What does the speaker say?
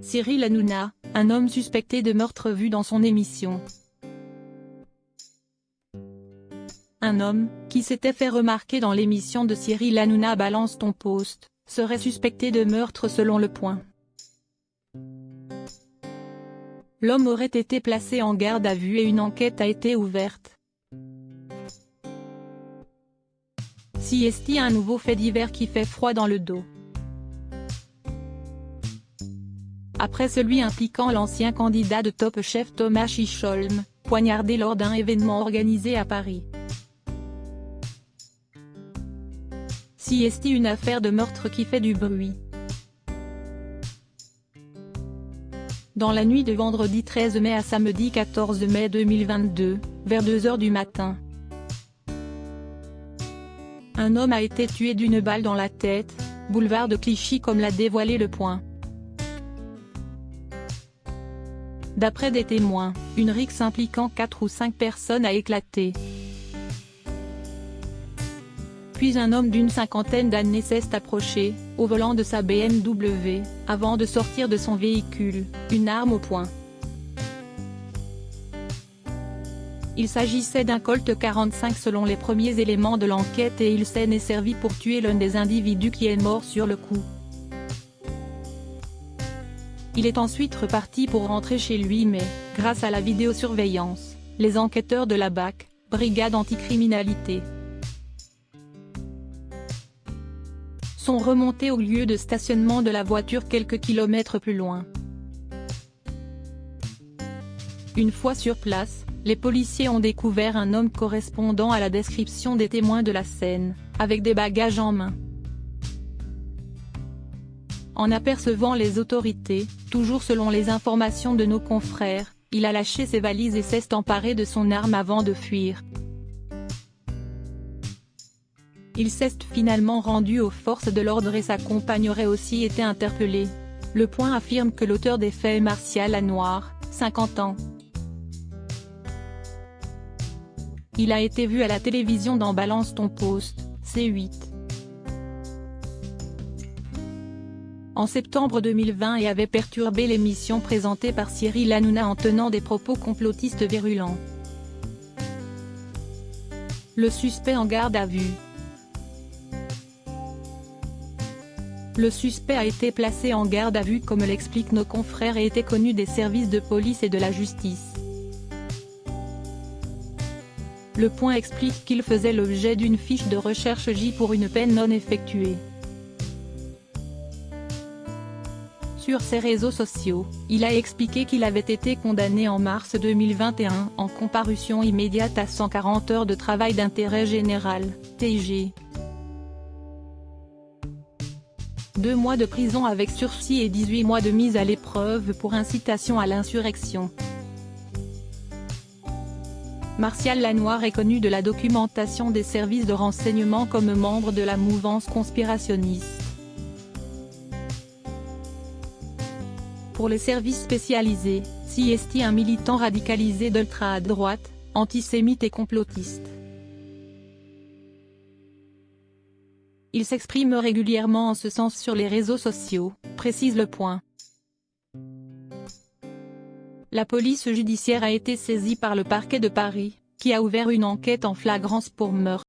Cyril Hanouna, un homme suspecté de meurtre vu dans son émission. Un homme, qui s'était fait remarquer dans l'émission de Cyril Hanouna Balance ton post, serait suspecté de meurtre selon Le Point. L'homme aurait été placé en garde à vue et une enquête a été ouverte. CST, un nouveau fait divers qui fait froid dans le dos. Après celui impliquant l'ancien candidat de Top Chef Thomas Chicolm, poignardé lors d'un événement organisé à Paris. CST, une affaire de meurtre qui fait du bruit. Dans la nuit de vendredi 13 mai à samedi 14 mai 2022, vers 2 h du matin, un homme a été tué d'une balle dans la tête, boulevard de Clichy, comme l'a dévoilé Le Point. D'après des témoins, une rixe impliquant 4 ou 5 personnes a éclaté. Puis un homme d'une cinquantaine d'années s'est approché, au volant de sa BMW, avant de sortir de son véhicule, une arme au poing. Il s'agissait d'un Colt 45 selon les premiers éléments de l'enquête et il s'en est servi pour tuer l'un des individus qui est mort sur le coup. Il est ensuite reparti pour rentrer chez lui mais, grâce à la vidéosurveillance, les enquêteurs de la BAC, Brigade Anticriminalité, sont remontés au lieu de stationnement de la voiture quelques kilomètres plus loin. Une fois sur place, les policiers ont découvert un homme correspondant à la description des témoins de la scène, avec des bagages en main. En apercevant les autorités, toujours selon les informations de nos confrères, il a lâché ses valises et s'est emparé de son arme avant de fuir. Il s'est finalement rendu aux forces de l'ordre et sa compagne aurait aussi été interpellée. Le Point affirme que l'auteur des faits est Martial Lanoir, 50 ans. Il a été vu à la télévision dans Balance ton post, C8. En septembre 2020 et avait perturbé l'émission présentée par Cyril Hanouna en tenant des propos complotistes virulents. Le suspect en garde à vue. Le suspect a été placé en garde à vue comme l'expliquent nos confrères et était connu des services de police et de la justice. Le Point explique qu'il faisait l'objet d'une fiche de recherche J pour une peine non effectuée. Sur ses réseaux sociaux, il a expliqué qu'il avait été condamné en mars 2021 en comparution immédiate à 140 heures de travail d'intérêt général, TIG. 2 mois de prison avec sursis et 18 mois de mise à l'épreuve pour incitation à l'insurrection. Martial Lanoir est connu de la documentation des services de renseignement comme membre de la mouvance conspirationniste. Pour les services spécialisés, CST, un militant radicalisé d'ultra-droite, antisémite et complotiste. Il s'exprime régulièrement en ce sens sur les réseaux sociaux, précise Le Point. La police judiciaire a été saisie par le parquet de Paris, qui a ouvert une enquête en flagrance pour meurtre.